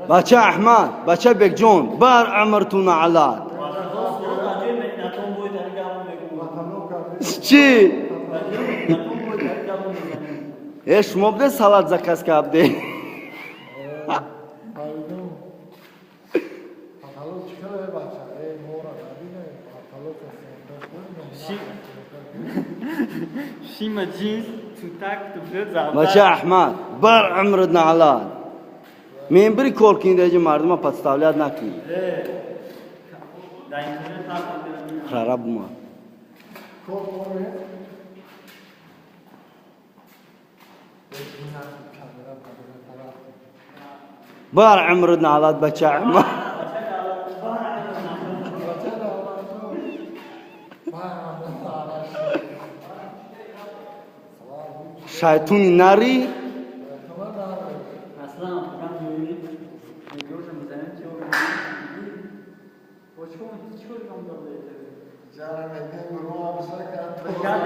بچه احمد بچه بگجون بر عمرتون علاد چی؟ شما بده سالات زکاس که بده شیما جینس تو تک تو بده بچه احمد بر عمرتون علاد من بری کولکین دیجی مردم ها پستاولیت نکنی خراب ما بار عمرتون علاد بچه احمد شیطونی نری اصلا من میگم میگم چی